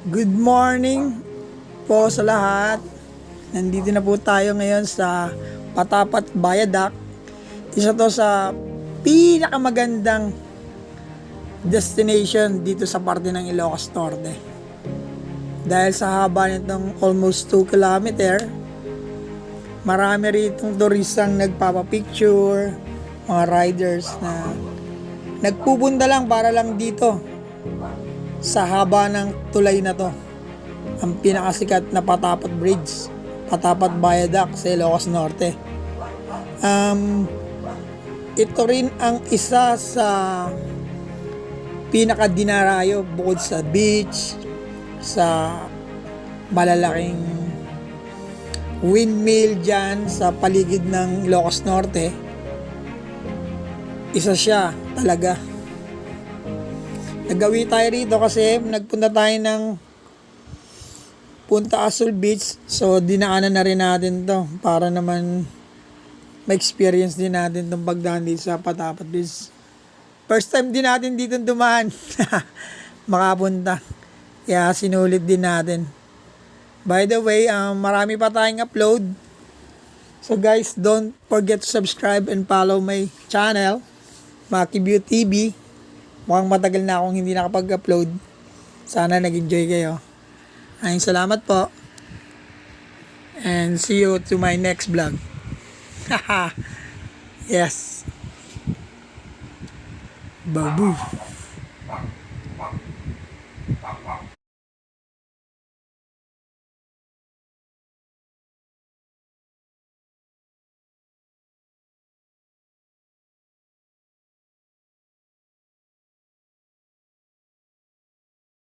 Good morning po sa lahat. Nandito na po tayo ngayon sa Patapat Viaduct. Isa to sa pinakamagandang destination dito sa parte ng Ilocos Norte. Dahil sa haba nitong almost 2 kilometer, marami ritong turistang nagpapapicture, mga riders na nagpupunta lang para lang dito sa haba ng tulay na to, ang pinakasikat na Patapat Bridge, Patapat Viaduct sa Ilocos Norte. Ito rin ang isa sa pinakadinarayo bukod sa beach, sa malalaking windmill dyan sa paligid ng Ilocos Norte. Isa siya talaga. Nagawi tayo rito kasi nagpunta tayo ng Punta Azul Beach. So dinaanan na rin natin to para naman ma-experience din natin itong pagdaan dito sa Patapat Beach. First time din natin dito dumaan makapunta. Kaya sinulit din natin. By the way, marami pa tayong upload. So guys, don't forget to subscribe and follow my channel, Maki View TV. Mukhang matagal na akong hindi nakapag-upload. Sana nag-enjoy kayo. Ayun, salamat po. And see you to my next vlog. Yes. Babu.